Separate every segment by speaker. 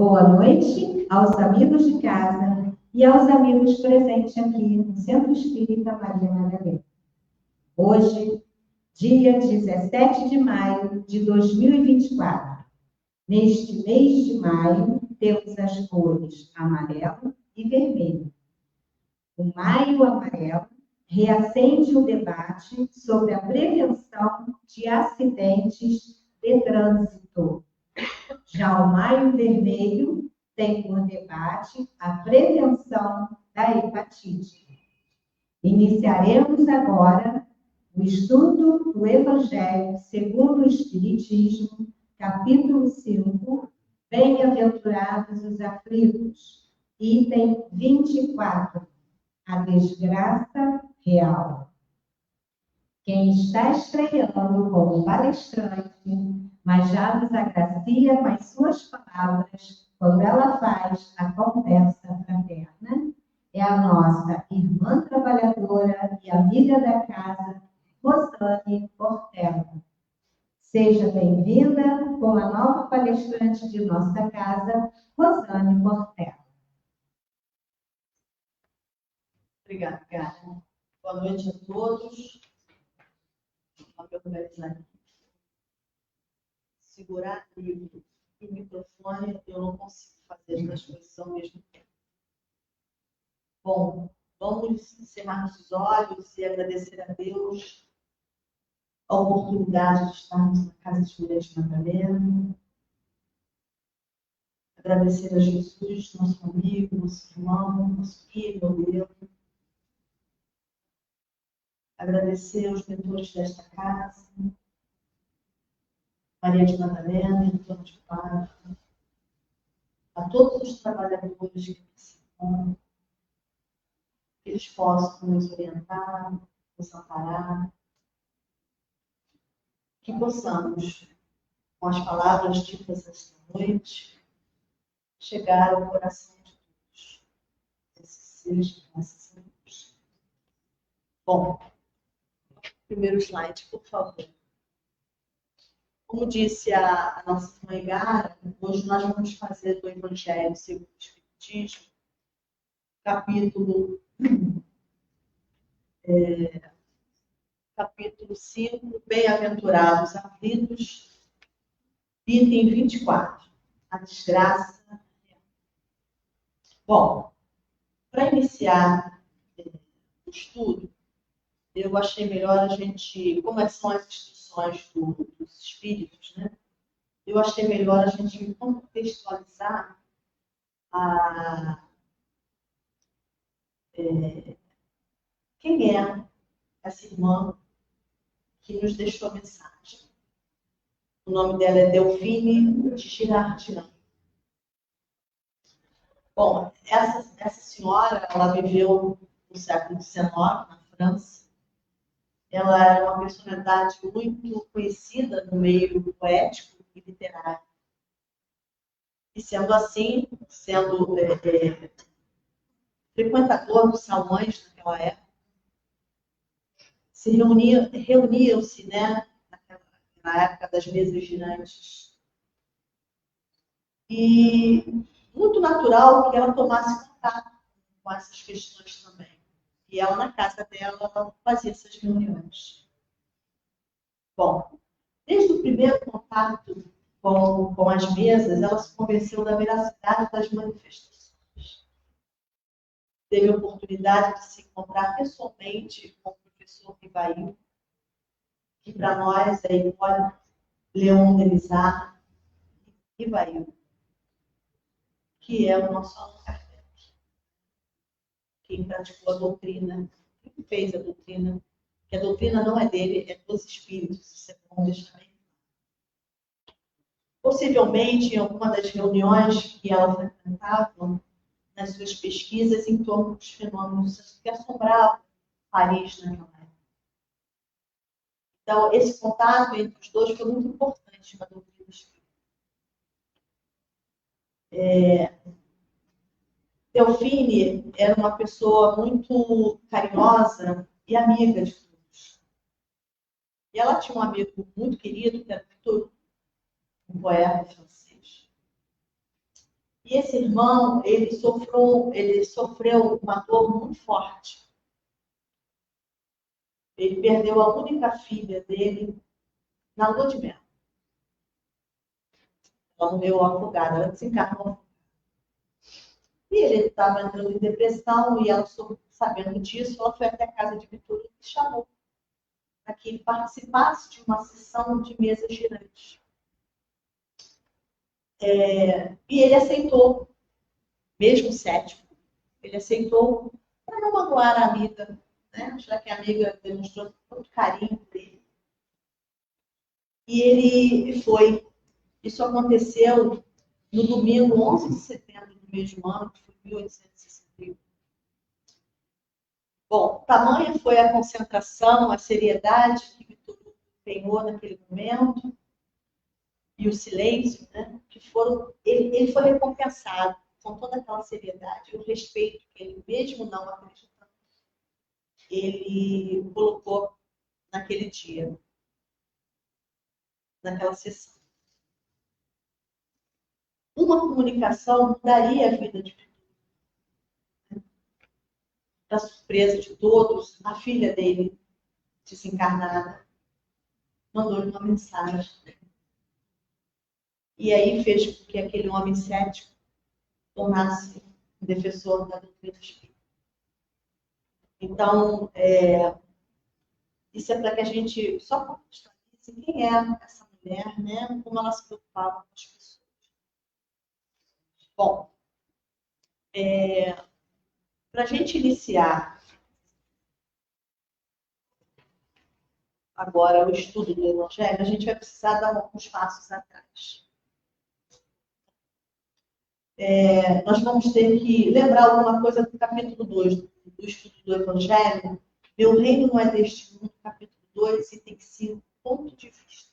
Speaker 1: Boa noite aos amigos de casa e aos amigos presentes aqui no Centro Espírita Maria Madalena. Hoje, dia 17 de maio de 2024. Neste mês de maio, temos as cores amarelo e vermelho. O Maio Amarelo reacende o debate sobre a prevenção de acidentes de trânsito. Já o Maio Vermelho tem por debate a prevenção da hepatite. Iniciaremos agora o estudo do Evangelho segundo o Espiritismo, capítulo 5, Bem-aventurados os aflitos, item 24, a desgraça real. Quem está estreando como palestrante, mas já nos agracia com as suas palavras quando ela faz a conversa fraterna, é a nossa irmã trabalhadora e amiga da casa, Rosane Portela. Seja bem-vinda com a nova palestrante de nossa casa, Rosane Portela.
Speaker 2: Obrigada, Karen. Boa noite a todos. Vou me organizar aqui. Segurar livro e microfone, eu não consigo fazer as duas coisas ao mesmo tempo. Bom, vamos encerrar os olhos e agradecer a Deus a oportunidade de estarmos na Casa de Maria de Madalena. Agradecer a Jesus, nosso amigo, nosso irmão, nosso guia, modelo. Agradecer aos mentores desta casa, Maria de Madalena, Antônio de Paiva, a todos os trabalhadores que participam, que eles possam nos orientar, nos amparar, que possamos, com as palavras ditas esta noite, chegar ao coração de todos, esses seres graças a Deus. Bom, primeiro slide, por favor. Como disse a nossa irmã Igara, hoje nós vamos fazer do Evangelho segundo o Espiritismo, capítulo 5, Bem-aventurados aflitos, item 24, a desgraça real. Bom, para iniciar o estudo, eu achei melhor a gente, como são as instruções dos espíritos, né? Eu achei melhor a gente contextualizar quem é essa irmã que nos deixou a mensagem. O nome dela é Delphine de Girardin. Bom, essa senhora, ela viveu no século XIX, na França. Ela era uma personalidade muito conhecida no meio poético e literário. E sendo assim, frequentador dos salões naquela época, reuniam-se, né, na época das mesas girantes. E muito natural que ela tomasse contato com essas questões também. E ela, na casa dela, ela fazia essas reuniões. Bom, desde o primeiro contato com as mesas, ela se convenceu da veracidade das manifestações. Teve a oportunidade de se encontrar pessoalmente com o professor Rivail, que para nós é Hipólito Leon Delisard Rivail, que é o nosso Allan Kardec. Quem praticou a doutrina, quem fez a doutrina, que a doutrina não é dele, é dos espíritos, isso é bom deixar bem. Possivelmente, em alguma das reuniões que ela frequentava, nas suas pesquisas em torno dos fenômenos que assombravam Paris naquela época. Então, esse contato entre os dois foi muito importante para a doutrina espírita. Delphine era uma pessoa muito carinhosa e amiga de todos. E ela tinha um amigo muito querido, que era Victor Hugo, um poeta francês. E esse irmão, ele sofreu uma dor muito forte. Ele perdeu a única filha dele na lua de mel. Ela morreu afogada, ela desencarnou. E ele estava entrando em depressão e ela, sabendo disso, ela foi até a casa de Vitor e chamou para que ele participasse de uma sessão de mesa girante. E ele aceitou, mesmo cético, ele aceitou para não magoar a amiga, né? Já que a amiga demonstrou muito carinho por ele. E ele foi. Isso aconteceu no domingo 11 de setembro do mesmo ano, que foi 1861. Bom, tamanha foi a concentração, a seriedade que Vitor empenhou naquele momento e o silêncio, né, que ele foi recompensado com toda aquela seriedade e o respeito que ele, mesmo não acreditando, ele colocou naquele dia, naquela sessão. Uma comunicação mudaria a vida de Vitor. Para surpresa de todos, a filha dele, desencarnada, mandou-lhe uma mensagem. E aí fez com que aquele homem cético tornasse um defensor da doutrina espírita. Então, isso é para que a gente só contextualize quem é essa mulher, né? Como ela se preocupava com as pessoas. Bom, para a gente iniciar agora o estudo do Evangelho, a gente vai precisar dar alguns passos atrás. Nós vamos ter que lembrar alguma coisa do capítulo 2 do estudo do Evangelho. Meu reino não é deste mundo, capítulo 2, item 5, ponto de vista.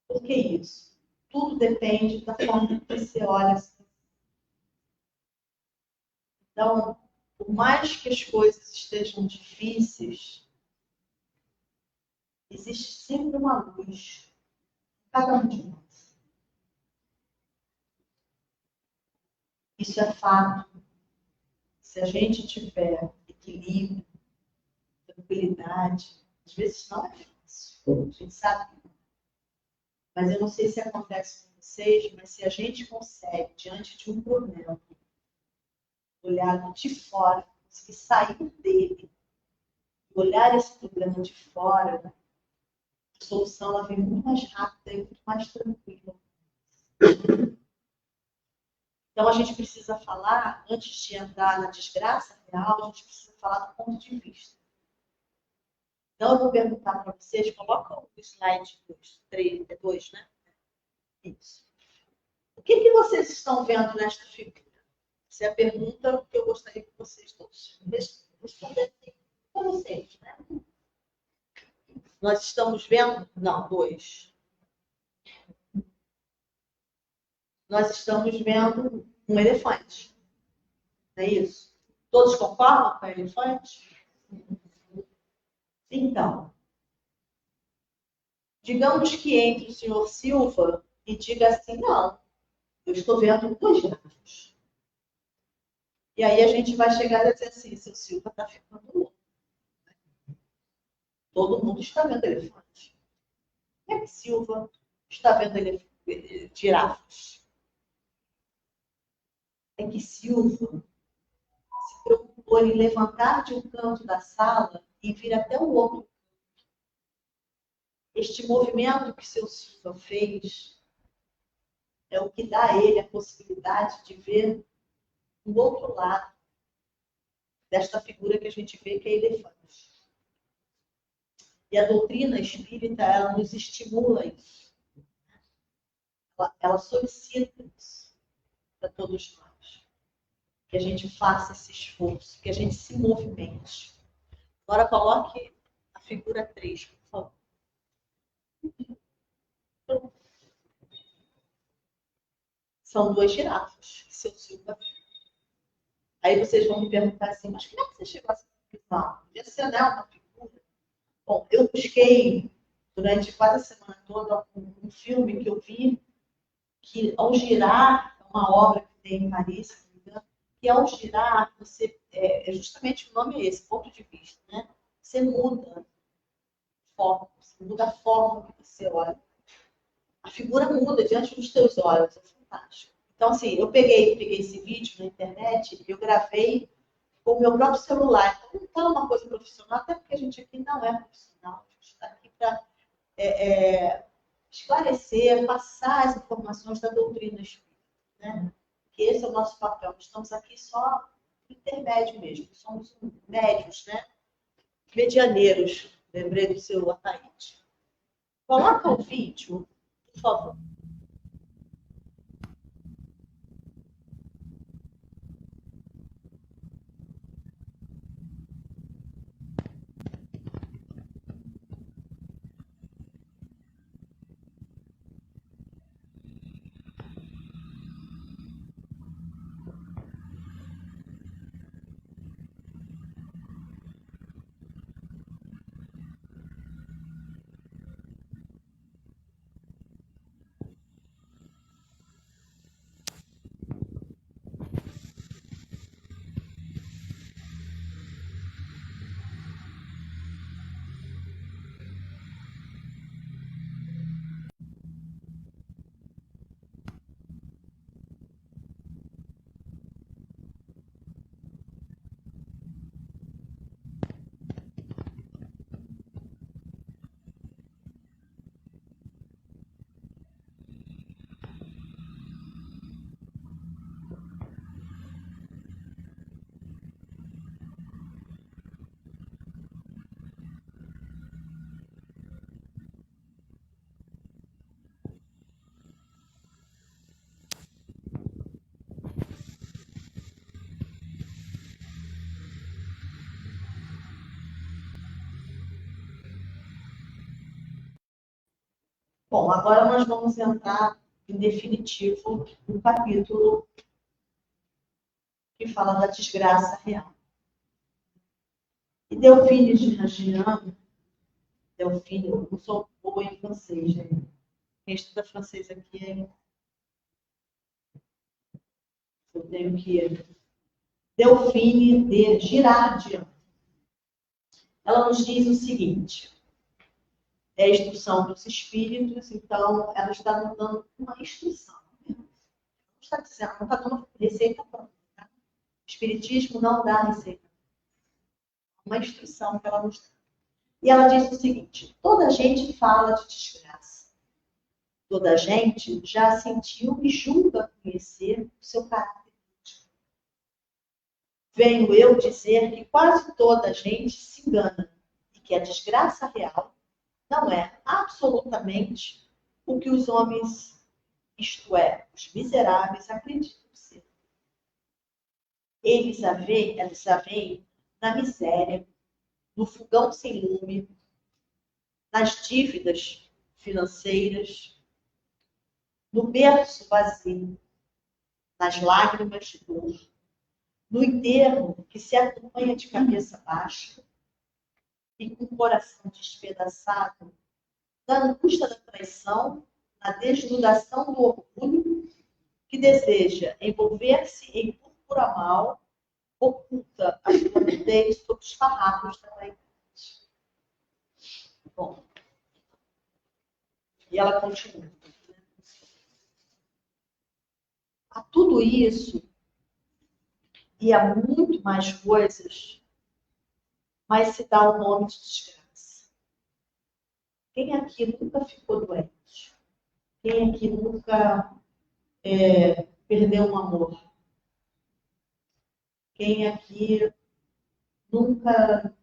Speaker 2: Por que isso? Tudo depende da forma que você olha. Então, por mais que as coisas estejam difíceis, existe sempre uma luz em cada um de nós. Isso é fato. Se a gente tiver equilíbrio, tranquilidade, às vezes não é fácil, a gente sabe. Mas eu não sei se acontece com vocês, mas se a gente consegue, diante de um problema, olhar de fora, conseguir sair dele, olhar esse problema de fora, a solução ela vem muito mais rápida e muito mais tranquila. Então, a gente precisa falar, antes de entrar na desgraça real, a gente precisa falar do ponto de vista. Então, eu vou perguntar para vocês, coloca o slide 2, né? Isso. O que vocês estão vendo nesta figura? Essa é a pergunta que eu gostaria que vocês todos respondessem para vocês, né? Nós estamos vendo? Não, 2. Nós estamos vendo um elefante. Não é isso? Todos concordam com o elefante? Então, digamos que entre o senhor Silva e diga assim, não, eu estou vendo 2 girafas. E aí a gente vai chegar a dizer assim, seu Silva está ficando louco. Todo mundo está vendo elefante. Como é que Silva está vendo girafas? É que Silva se preocupou em levantar de um canto da sala e vir até o outro. Este movimento que seu Silva fez é o que dá a ele a possibilidade de ver o outro lado desta figura que a gente vê que é elefante. E a doutrina espírita, ela nos estimula isso. Ela solicita isso para todos nós. Que a gente faça esse esforço, que a gente se movimente. Agora coloque a figura 3, por favor. São 2 girafas que seu Silva viu. Aí vocês vão me perguntar assim, mas como é que você chegou a essa conclusão? Podia ser, né, uma figura? Bom, eu busquei durante quase a semana toda um filme que eu vi que ao girar, é uma obra que tem em Paris, se não me engano, que ao girar, você, justamente o nome é esse, ponto de vista, né? Você muda foco, você muda a forma que você olha. A figura muda diante dos teus olhos, é fantástico. Então, assim, eu peguei esse vídeo na internet, eu gravei com o meu próprio celular. Então, não é uma coisa profissional, até porque a gente aqui não é profissional, a gente está aqui para esclarecer, passar as informações da doutrina espírita, né? Que esse é o nosso papel. Nós estamos aqui só no intermédio mesmo, somos médios, né? Medianeiros. Lembrei do seu Ataíde. Coloca o vídeo, por favor. Bom, agora nós vamos entrar em definitivo no capítulo que fala da desgraça real. E Delphine de Ragian, Delphine, eu não sou boa em francês, né? Quem estuda francês aqui, eu tenho que... Delphine de Girardian. Ela nos diz o seguinte: é a instrução dos espíritos, então ela está nos dando uma instrução. Não está dizendo, não está dando receita pronta. Tá? O espiritismo não dá receita. Uma instrução que ela nos dá. E ela diz o seguinte: toda gente fala de desgraça. Toda gente já sentiu e julga conhecer o seu caráter. Venho eu dizer que quase toda gente se engana e que a desgraça real não é absolutamente o que os homens, isto é, os miseráveis, acreditam ser. Eles a veem na miséria, no fogão sem lume, nas dívidas financeiras, no berço vazio, nas lágrimas de dor, no enterro que se acompanha de cabeça baixa e com o coração despedaçado, na angústia da traição, na desnudação do orgulho, que deseja envolver-se em púrpura mal, oculta a sua nudez sob os farrapos da vaidade. Bom, e ela continua. A tudo isso, e a muito mais coisas, mas se dá o nome de desgraça. Quem aqui nunca ficou doente? Quem aqui nunca perdeu um amor? Quem aqui nunca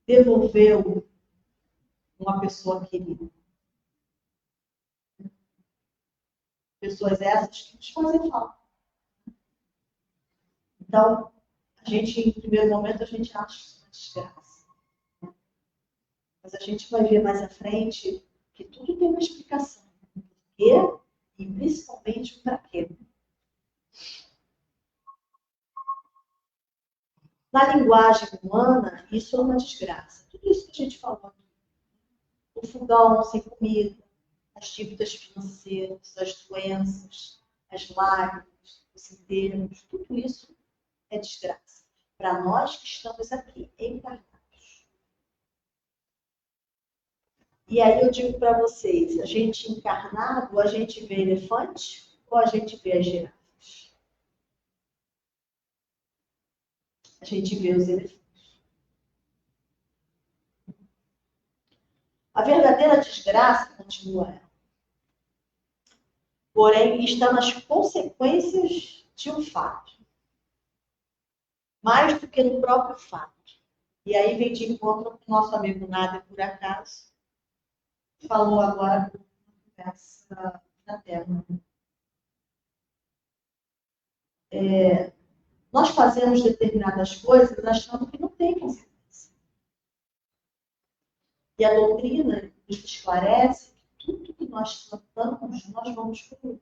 Speaker 2: devolveu uma pessoa querida? Pessoas essas que nos fazem falta. Então, a gente, em primeiro momento, a gente acha isso uma desgraça. Mas a gente vai ver mais à frente que tudo tem uma explicação. O porquê e principalmente o para quê. Na linguagem humana, isso é uma desgraça. Tudo isso que a gente falou. O fogão sem comida, as dívidas financeiras, as doenças, as lágrimas, os enterros, tudo isso é desgraça. Para nós que estamos aqui, encarnados. E aí eu digo para vocês, a gente encarnado, a gente vê elefante ou a gente vê as girafas? A gente vê os elefantes. A verdadeira desgraça continua ela. Porém, está nas consequências de um fato. Mais do que no próprio fato. E aí vem de encontro com o nosso amigo Nada por acaso. Falou agora essa da Terra. Nós fazemos determinadas coisas achando que não tem consequência. E a doutrina nos esclarece que tudo que nós plantamos, nós vamos colher.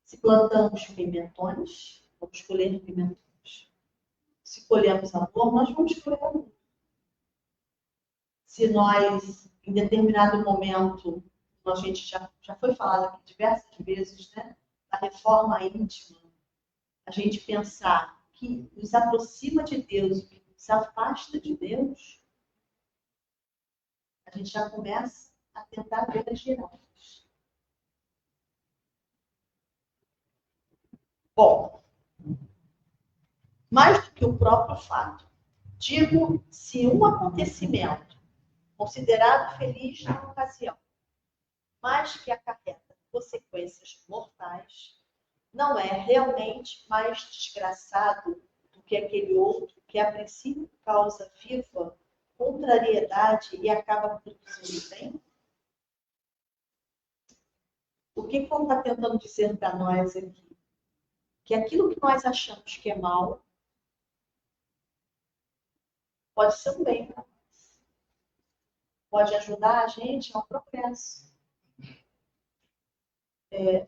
Speaker 2: Se plantamos pimentões, vamos colher pimentões. Se colhemos amor, nós vamos colher amor. Se nós, em determinado momento, a gente já foi falado aqui diversas vezes, né, da reforma íntima, a gente pensar que nos aproxima de Deus e que nos afasta de Deus, a gente já começa a tentar ver as girafas. Bom, mais do que o próprio fato, digo, se um acontecimento considerado feliz na ocasião, mas que acarreta consequências mortais, não é realmente mais desgraçado do que aquele outro que a princípio causa viva contrariedade e acaba produzindo bem? O que Paulo está tentando dizer para nós aqui? Que aquilo que nós achamos que é mal pode ser um bem para nós. Pode ajudar a gente ao progresso.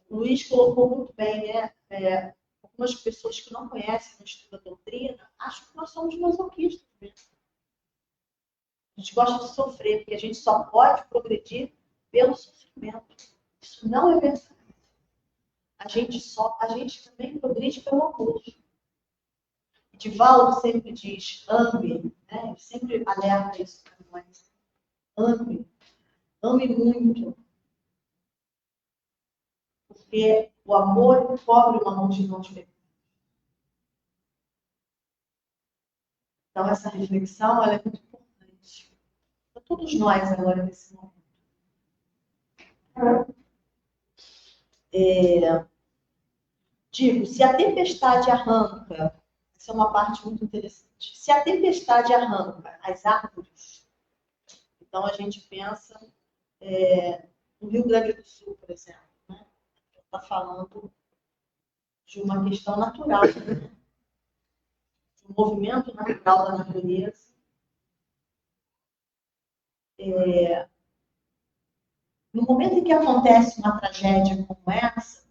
Speaker 2: O Luiz colocou muito bem, né? Algumas pessoas que não conhecem o estudo da doutrina acham que nós somos masoquistas mesmo. A gente gosta de sofrer, porque a gente só pode progredir pelo sofrimento. Isso não é verdade. A gente também progride pelo amor. Divaldo sempre diz, ame, né? Ele sempre alerta isso para nós. Ame muito. Porque o amor cobre uma multidão de pecados. Então, essa reflexão ela é muito importante para todos nós agora nesse momento. Digo, se a tempestade arranca, essa é uma parte muito interessante, se a tempestade arranca as árvores, então a gente pensa no Rio Grande do Sul, por exemplo, né? Está falando de uma questão natural, né? Um movimento natural da natureza. No momento em que acontece uma tragédia como essa,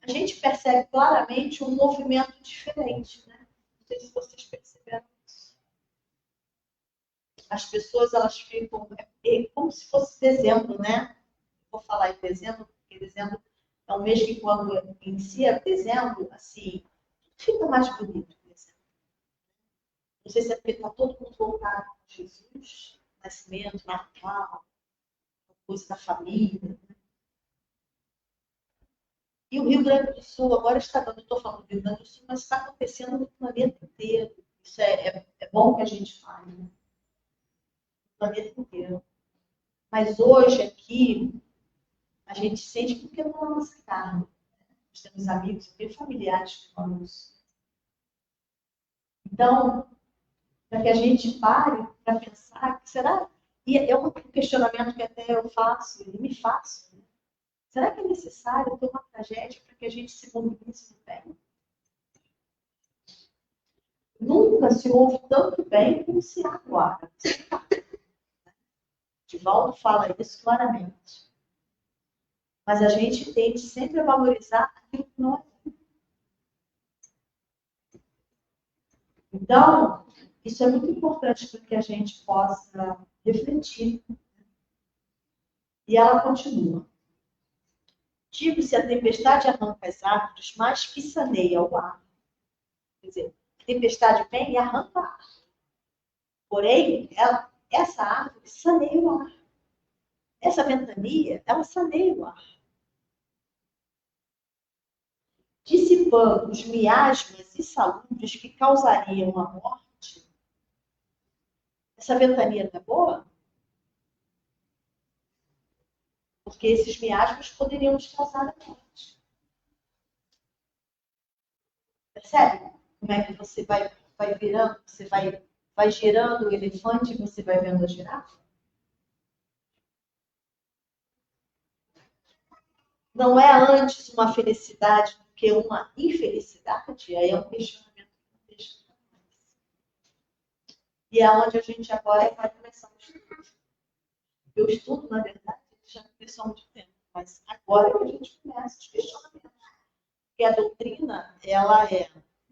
Speaker 2: a gente percebe claramente um movimento diferente, né? Não sei se vocês perceberam isso. As pessoas, elas ficam como se fosse dezembro, né? Vou falar em dezembro, porque dezembro é um mês que, quando inicia dezembro, assim, fica mais bonito. Dezembro. Não sei se é porque está todo mundo voltado com Jesus, nascimento, Natal, coisa da família. Né? E o Rio Grande do Sul agora está dando, eu estou falando do Rio Grande do Sul, mas está acontecendo no planeta inteiro. Isso é bom que a gente fale, né? No planeta inteiro. Mas hoje aqui, a gente sente porque é na nossa carne. Nós temos amigos e familiares que falam isso. Então, para que a gente pare para pensar, será? E é um questionamento que até eu faço, e me faço. Né? Será que é necessário ter uma tragédia para que a gente se mobilize no bem? Nunca se ouve tanto bem como se há agora. Divaldo fala isso claramente. Mas a gente tende sempre a valorizar aquilo que não é. Então, isso é muito importante para que a gente possa refletir. E ela continua. Digo, se a tempestade arranca as árvores, mas que saneia o ar. Quer dizer, a tempestade vem e arranca a árvore. Porém, essa árvore saneia o ar. Essa ventania, ela saneia o ar. Dissipando os miasmas e saludes que causariam a morte. Essa ventania não é boa? Porque esses miasmas poderiam nos causar a morte. Percebe? Como é que você vai virando, você vai girando o elefante e você vai vendo a girafa? Não é antes uma felicidade do que uma infelicidade? Aí é um questionamento que não deixa mais. E é onde a gente agora vai começar a estudar. Eu estudo, na verdade, já começou há muito tempo, mas agora que a gente começa os questionamentos. Porque a doutrina, ela é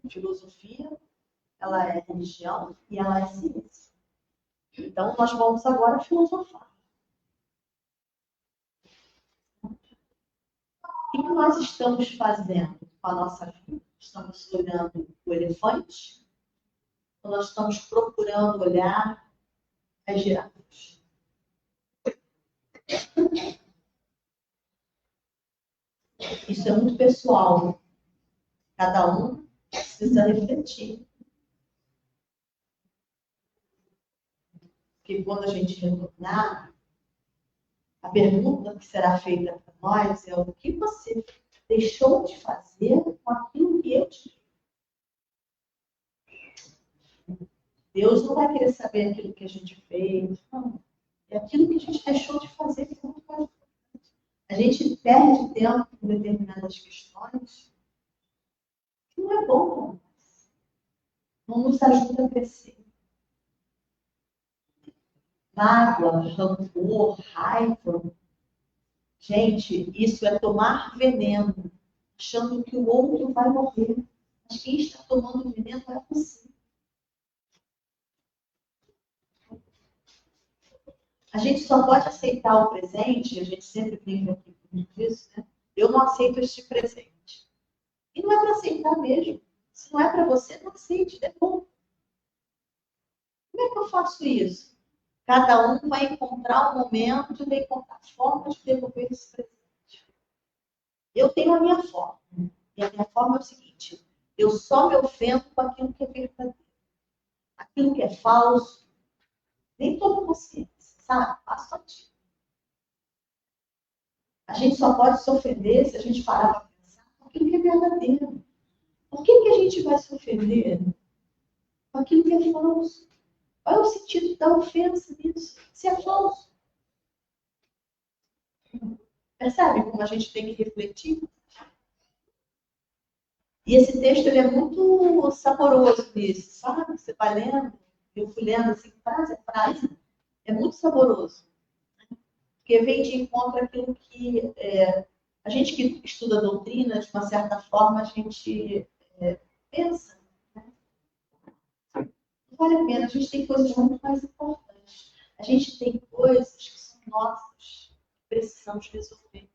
Speaker 2: filosofia, ela é religião e ela é ciência. Então, nós vamos agora filosofar. O que nós estamos fazendo com a nossa vida? Estamos olhando o elefante? Ou nós estamos procurando olhar as girafas? Isso é muito pessoal. Cada um precisa refletir. Porque quando a gente retornar, a pergunta que será feita para nós é o que você deixou de fazer com aquilo que eu te fiz. Deus não vai querer saber aquilo que a gente fez, não. É aquilo que a gente deixou de fazer que é muito mais importante. A gente perde tempo com determinadas questões que não é bom para nós. Não nos ajuda a crescer. Mágoa, rancor, raiva. Gente, isso é tomar veneno, achando que o outro vai morrer. Mas quem está tomando veneno é você. A gente só pode aceitar o presente, a gente sempre brinca aqui com isso, né? Eu não aceito este presente. E não é para aceitar mesmo. Se não é para você, não aceite, é bom. Como é que eu faço isso? Cada um vai encontrar um momento, vai encontrar formas de devolver esse presente. Eu tenho a minha forma. E a minha forma é o seguinte: eu só me ofendo com aquilo que é verdadeiro. Aquilo que é falso, nem tomo consciência, sabe? Passo a ti. A gente só pode se ofender se a gente parar para pensar com aquilo que é verdadeiro. Por que a gente vai se ofender com aquilo que é falso? Qual é o sentido da ofensa nisso? Se é falso. Percebe como a gente tem que refletir? E esse texto ele é muito saboroso nisso, sabe? Você vai lendo, eu fui lendo assim, frase a frase, é muito saboroso. Porque vem de encontro aquilo que a gente que estuda a doutrina, de uma certa forma, a gente pensa. Né? Não vale a pena, a gente tem coisas muito mais importantes. A gente tem coisas que são nossas, que precisamos resolver.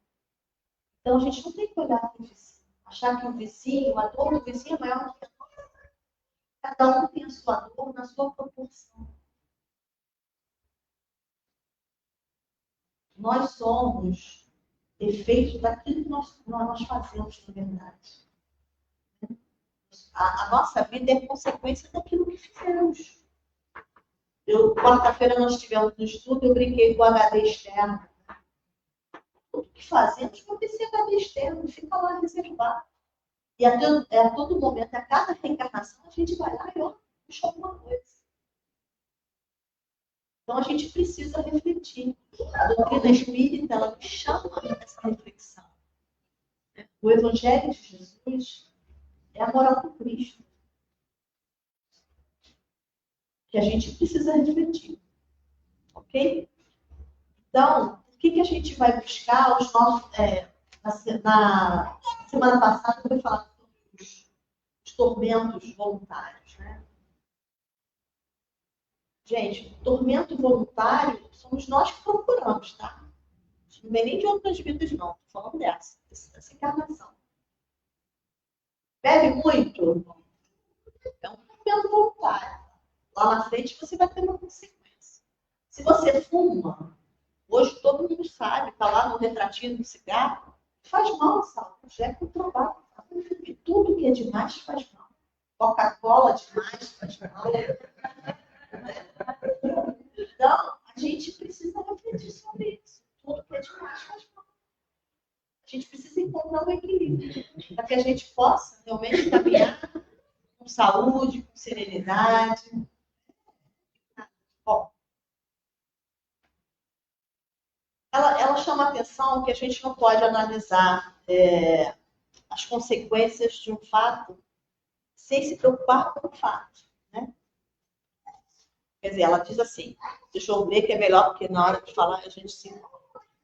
Speaker 2: Então, a gente não tem que olhar para o vizinho, achar que o vizinho, a dor do vizinho é maior do que a nossa. Cada um tem a sua dor na sua proporção. Nós somos efeitos daquilo que nós fazemos, na verdade. A nossa vida é consequência daquilo que fizemos. Quarta-feira nós tivemos no estudo, eu brinquei com o HD externo. Tudo que fazemos pode ser HD externo, fica lá reservado. E a todo momento, a cada reencarnação, a gente vai lá e puxa alguma coisa. Então, a gente precisa refletir. A doutrina espírita, ela nos chama a essa reflexão. O Evangelho de Jesus é a moral do Cristo. Que a gente precisa refletir. Ok? Então, o que a gente vai buscar? Na semana passada, eu fui falar sobre os tormentos voluntários. Né? Gente, tormento voluntário somos nós que procuramos, tá? Não vem nem de outras vidas, não. Estou falando dessa encarnação. Bebe muito? É um momento voluntário. Lá na frente você vai ter uma consequência. Se você fuma, hoje todo mundo sabe, está lá no retratinho do cigarro, faz mal à saúde, já é comprovado. E tudo que é demais faz mal. Coca-Cola demais faz mal. Então, a gente precisa refletir sobre isso. Tudo que é demais faz mal. A gente precisa encontrar um equilíbrio para que a gente possa realmente caminhar com saúde, com serenidade. Bom, ela chama a atenção que a gente não pode analisar as consequências de um fato sem se preocupar com o fato. Né? Quer dizer, ela diz assim, deixa eu ver que é melhor, porque na hora de falar a gente se...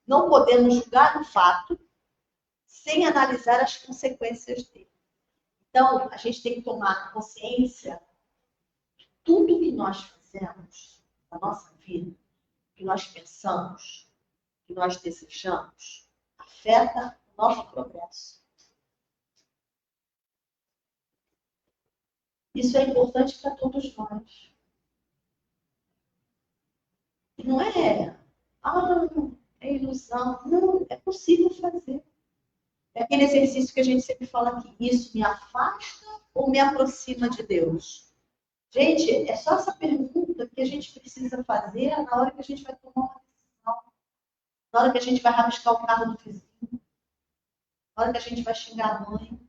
Speaker 2: Não podemos julgar o fato sem analisar as consequências dele. Então, a gente tem que tomar consciência de tudo que nós fazemos na nossa vida, que nós pensamos, que nós desejamos, afeta o nosso progresso. Isso é importante para todos nós. E não é, é ilusão. Não, é possível fazer. É aquele exercício que a gente sempre fala aqui. Isso me afasta ou me aproxima de Deus? Gente, é só essa pergunta que a gente precisa fazer na hora que a gente vai tomar uma decisão. Na hora que a gente vai rabiscar o carro do vizinho. Na hora que a gente vai xingar a mãe.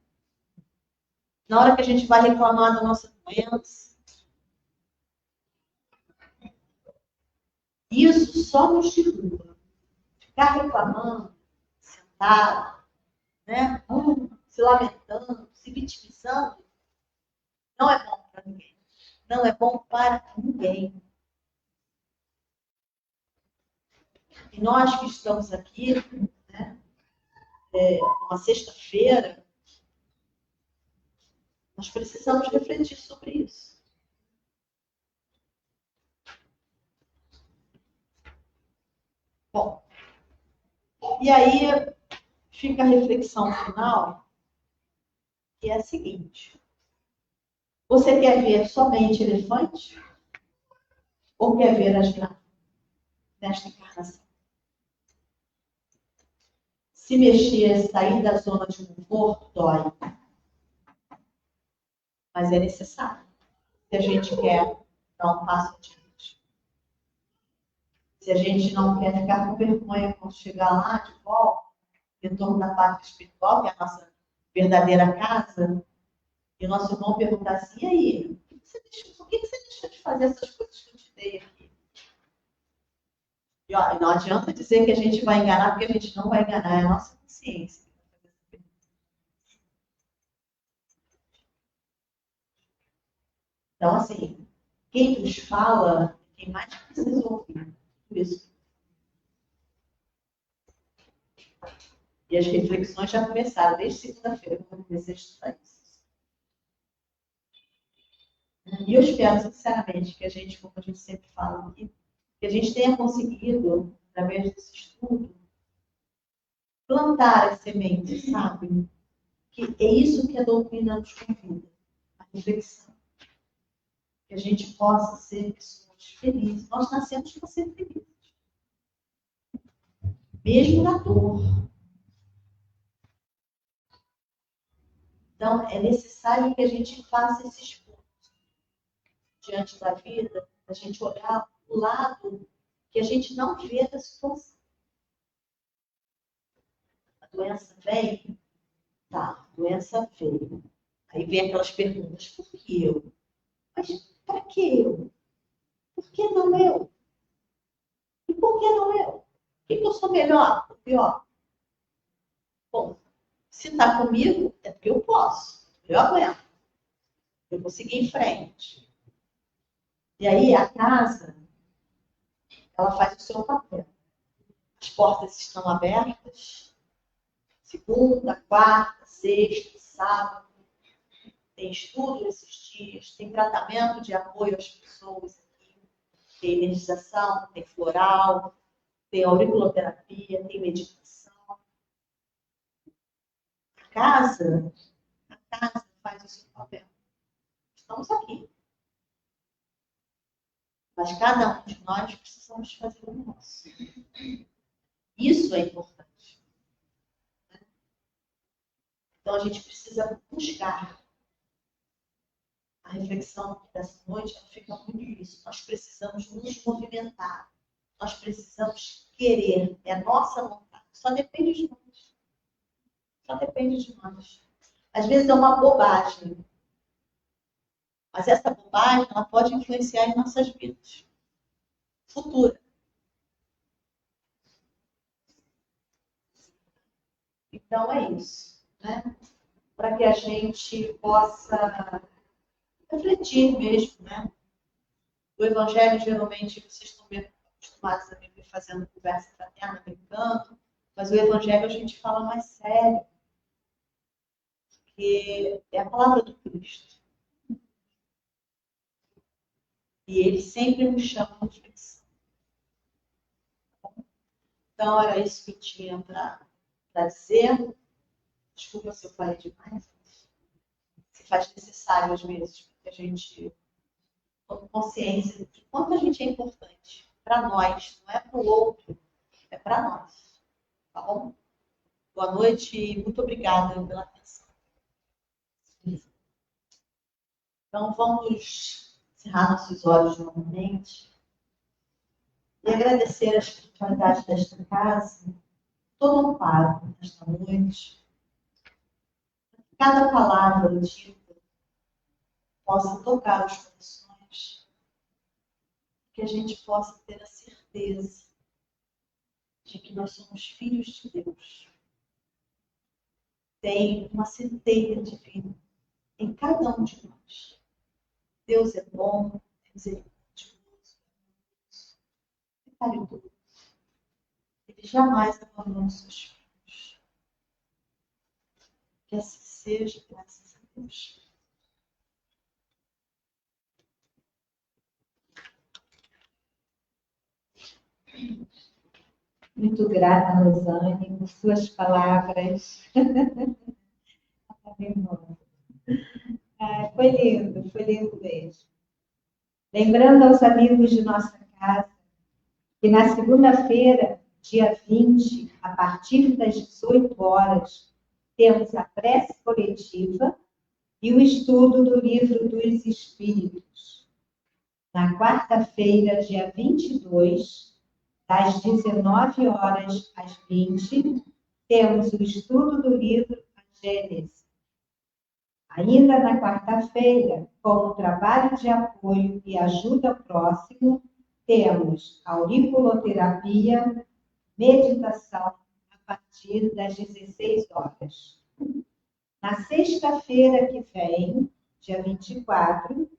Speaker 2: Na hora que a gente vai reclamar da nossa doença. Isso só nos derruba. Ficar reclamando, sentado, né? Se lamentando, se vitimizando, não é bom para ninguém. Não é bom para ninguém. E nós que estamos aqui, né, uma sexta-feira, nós precisamos refletir sobre isso. Bom, e aí fica a reflexão final, que é a seguinte. Você quer ver somente elefante? Ou quer ver as giraffas nesta encarnação? Se mexer, sair da zona de conforto, dói. Mas é necessário. Se a gente quer dar um passo adiante. Se a gente não quer ficar com vergonha quando chegar lá de volta, retorno da pátria espiritual, que é a nossa verdadeira casa, e o nosso irmão perguntar assim, e aí, por que você deixou de fazer essas coisas que eu te dei aqui? E ó, não adianta dizer que a gente vai enganar, porque a gente não vai enganar, é a nossa consciência. Então, assim, quem nos fala, quem mais precisa ouvir. Por isso. E as reflexões já começaram desde segunda-feira, quando eu comecei a estudar isso. E eu espero, sinceramente, que a gente, como a gente sempre fala aqui, que a gente tenha conseguido, através desse estudo, plantar as sementes, sabe? Que é isso que a doutrina nos convida, a reflexão. Que a gente possa ser pessoas felizes. Nós nascemos para ser felizes. Mesmo na dor. Então, é necessário que a gente faça esse esforço diante da vida, a gente olhar o lado que a gente não vê da situação. A doença vem? Tá, a doença veio. Aí vem aquelas perguntas, por que eu? Mas para que eu? Por que não eu? E por que não eu? Por que eu sou melhor ou pior? Bom, se está comigo, é porque eu posso. Eu aguento. Eu vou seguir em frente. E aí a casa, ela faz o seu papel. As portas estão abertas. Segunda, quarta, sexta, sábado. Tem estudo nesses dias. Tem tratamento de apoio às pessoas aqui. Tem energização, tem floral. tem auriculoterapia, tem meditação. A casa faz o seu papel. Estamos aqui. Mas cada um de nós precisamos fazer o nosso. Isso é importante. Então, a gente precisa buscar. A reflexão dessa noite fica muito isso. Nós precisamos nos movimentar. Nós precisamos querer. É a nossa vontade. Só depende de nós. Só depende de nós. Às vezes é uma bobagem. Mas essa bobagem ela pode influenciar em nossas vidas futuras. Então é isso, né? Para que a gente possa refletir mesmo, né? O Evangelho, geralmente, vocês estão bem acostumados a me ver fazendo conversa fraterna, brincando, mas o Evangelho a gente fala mais sério, porque é a palavra do Cristo. E ele sempre nos chama a reflexão. Então, era isso que eu tinha para dizer. Desculpa se eu falei demais. Se faz necessário, às vezes, que a gente tome consciência de quanto a gente é importante para nós. Não é para o outro, é para nós. Tá bom? Boa noite e muito obrigada pela atenção. Então, vamos encerrar nossos olhos novamente e agradecer a espiritualidade desta casa, todo o amparo desta noite. Cada palavra dita possa tocar os corações, que a gente possa ter a certeza de que nós somos filhos de Deus. Tem uma centelha divina em cada um de nós. Deus é bom, é misericordioso, é caridoso. Ele jamais abandona os seus filhos. Que assim seja, graças a Deus.
Speaker 1: Muito grata, Rosane, por suas palavras. Foi lindo mesmo. Lembrando aos amigos de nossa casa que na segunda-feira, dia 20, a partir das 18 horas, temos a prece coletiva e o estudo do Livro dos Espíritos. Na quarta-feira, dia 22, das 19 horas às 20, temos o estudo do livro A Gênese. Ainda na quarta-feira, como trabalho de apoio e ajuda ao próximo, temos auriculoterapia, meditação a partir das 16 horas. Na sexta-feira que vem, dia 24,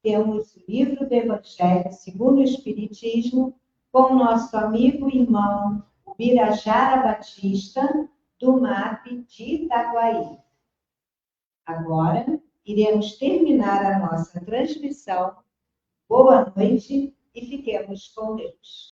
Speaker 1: temos o livro do Evangelho segundo o Espiritismo, com o nosso amigo e irmão Birajara Batista, do MAP de Itaguaí. Agora, iremos terminar a nossa transmissão. Boa noite e fiquemos com Deus.